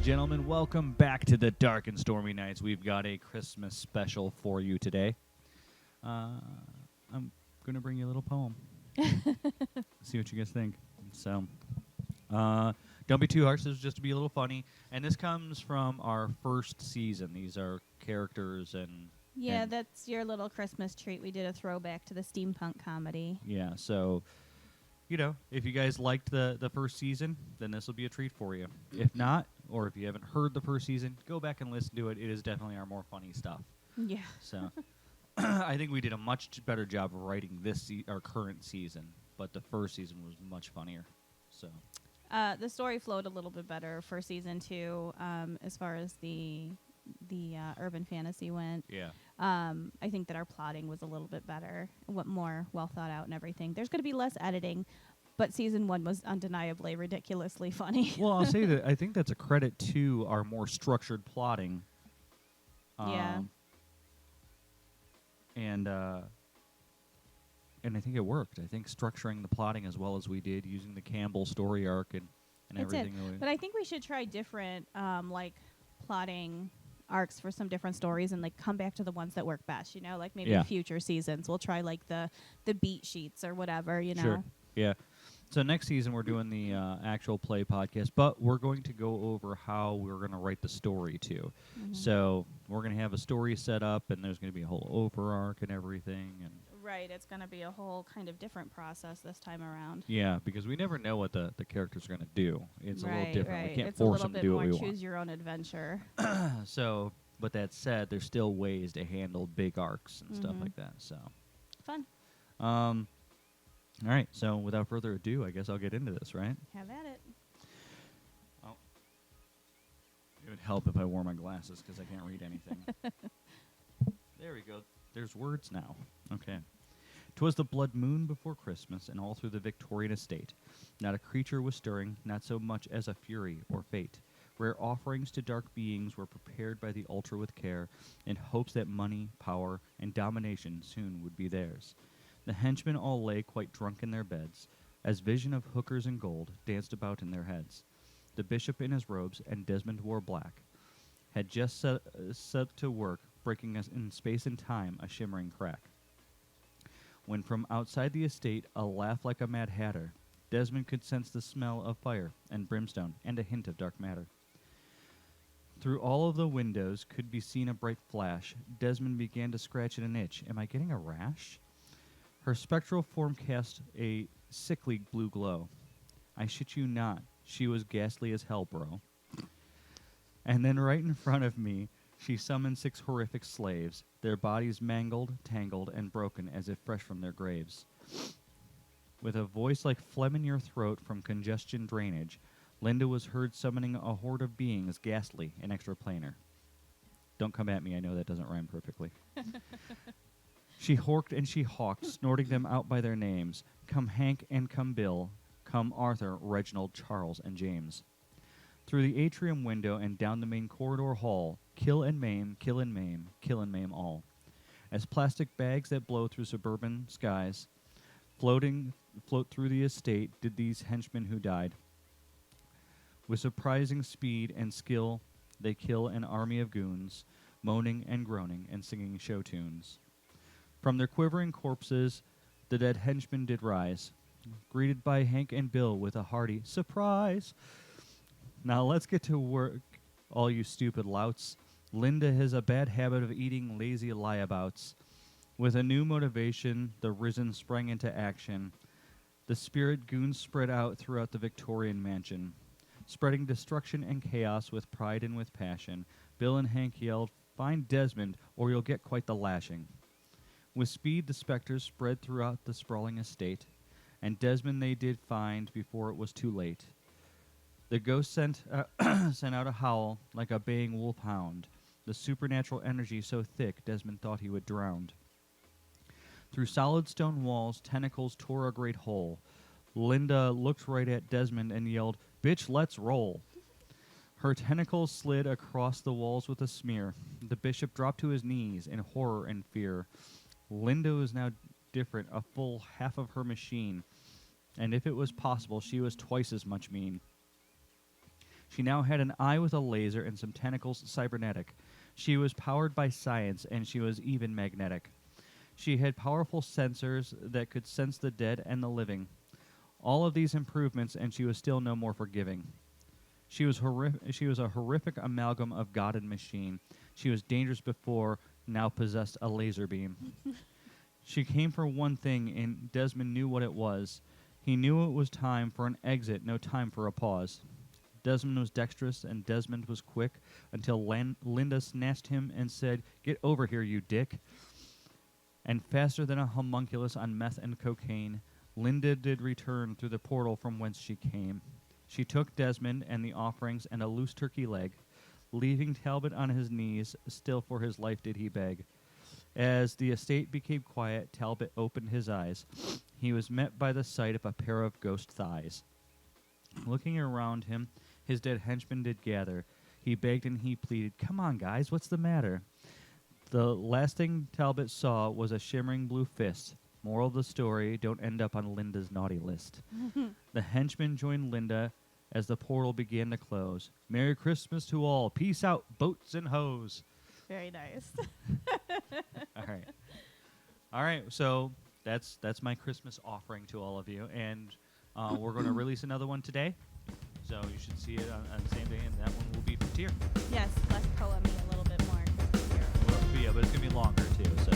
and gentlemen, welcome back to the Dark and Stormy Nights. We've got a Christmas special for you today. I'm going to bring you a little poem. See what you guys think. So, don't be too harsh. This is just to be a little funny. And this comes from our first season. These are characters and... Yeah, that's your little Christmas treat. We did a throwback to the steampunk comedy. Yeah, so... You know, if you guys liked the first season, then this will be a treat for you. If not, or if you haven't heard the first season, go back and listen to it. It is definitely our more funny stuff. Yeah. So, I think we did a much better job of writing this our current season, but the first season was much funnier. So, the story flowed a little bit better for season 2, as far as the urban fantasy went. yeah. I think that our plotting was a little bit better, more well thought out and everything. There's going to be less editing, but season 1 was undeniably ridiculously funny. Well, I'll say that I think that's a credit to our more structured plotting. Yeah. And I think it worked. I think structuring the plotting as well as we did, using the Campbell story arc and everything. But I think we should try different, plotting arcs for some different stories and come back to the ones that work best, like maybe in future seasons we'll try the beat sheets or whatever, Sure. Yeah. So next season we're doing the actual play podcast, but we're going to go over how we're going to write the story too. Mm-hmm. So we're going to have a story set up, and there's going to be a whole over arc and everything. And right, it's going to be a whole kind of different process this time around. Yeah, because we never know what the characters are going to do. It's a little different. Right. We can't it's force them to do what we a little bit want. more choose your own adventure. So, but that said, there's still ways to handle big arcs and stuff like that. So, fun. All right. So, without further ado, I guess I'll get into this, right? Have at it. Oh, it would help if I wore my glasses because I can't read anything. There we go. There's words now. Okay. 'Twas the blood moon before Christmas, and all through the Victorian estate, not a creature was stirring, not so much as a fury or fate. Rare offerings to dark beings were prepared by the altar with care, in hopes that money, power, and domination soon would be theirs. The henchmen all lay quite drunk in their beds, as vision of hookers and gold danced about in their heads. The bishop in his robes, and Desmond wore black, had just set to work, breaking us in space and time a shimmering crack. When from outside the estate, a laugh like a Mad Hatter, Desmond could sense the smell of fire and brimstone and a hint of dark matter. Through all of the windows could be seen a bright flash. Desmond began to scratch at an itch. Am I getting a rash? Her spectral form cast a sickly blue glow. I shit you not, she was ghastly as hell, bro. And then right in front of me, she summoned 6 horrific slaves, their bodies mangled, tangled, and broken as if fresh from their graves. With a voice like phlegm in your throat from congestion drainage, Linda was heard summoning a horde of beings ghastly and extraplanar. Don't come at me, I know that doesn't rhyme perfectly. She horked and she hawked, snorting them out by their names. Come Hank and come Bill, come Arthur, Reginald, Charles, and James. Through the atrium window and down the main corridor hall, kill and maim, kill and maim, kill and maim all. As plastic bags that blow through suburban skies, float through the estate, did these henchmen who died. With surprising speed and skill, they kill an army of goons, moaning and groaning and singing show tunes. From their quivering corpses, the dead henchmen did rise, greeted by Hank and Bill with a hearty surprise. Now let's get to work, all you stupid louts. Linda has a bad habit of eating lazy lieabouts. With a new motivation, the risen sprang into action. The spirit goons spread out throughout the Victorian mansion, spreading destruction and chaos with pride and with passion. Bill and Hank yelled, "Find Desmond, or you'll get quite the lashing." With speed, the specters spread throughout the sprawling estate, and Desmond they did find before it was too late. The ghost sent out a howl like a baying wolf hound, the supernatural energy so thick Desmond thought he would drown. Through solid stone walls, tentacles tore a great hole. Linda looked right at Desmond and yelled, "Bitch, let's roll." Her tentacles slid across the walls with a smear. The bishop dropped to his knees in horror and fear. Linda was now different, a full half of her machine, and if it was possible, she was twice as much mean. She now had an eye with a laser and some tentacles cybernetic. She was powered by science, and she was even magnetic. She had powerful sensors that could sense the dead and the living. All of these improvements, and she was still no more forgiving. She was a horrific amalgam of God and machine. She was dangerous before, now possessed a laser beam. She came for one thing, and Desmond knew what it was. He knew it was time for an exit, no time for a pause. Desmond was dexterous, and Desmond was quick, until Linda snatched him and said, "Get over here, you dick." And faster than a homunculus on meth and cocaine, Linda did return through the portal from whence she came. She took Desmond and the offerings and a loose turkey leg, leaving Talbot on his knees, still for his life did he beg. As the estate became quiet, Talbot opened his eyes. He was met by the sight of a pair of ghost thighs. Looking around him, his dead henchmen did gather. He begged and he pleaded, "Come on, guys, what's the matter?" The last thing Talbot saw was a shimmering blue fist. Moral of the story, don't end up on Linda's naughty list. The henchmen joined Linda as the portal began to close. Merry Christmas to all. Peace out, boats and hoes. Very nice. All right, so that's my Christmas offering to all of you. And we're going to release another one today. So you should see it on the same day, and that one will be from Tier. Yes, less poem-y, a little bit more Christmas here. Well, yeah, but it's going to be longer, too. So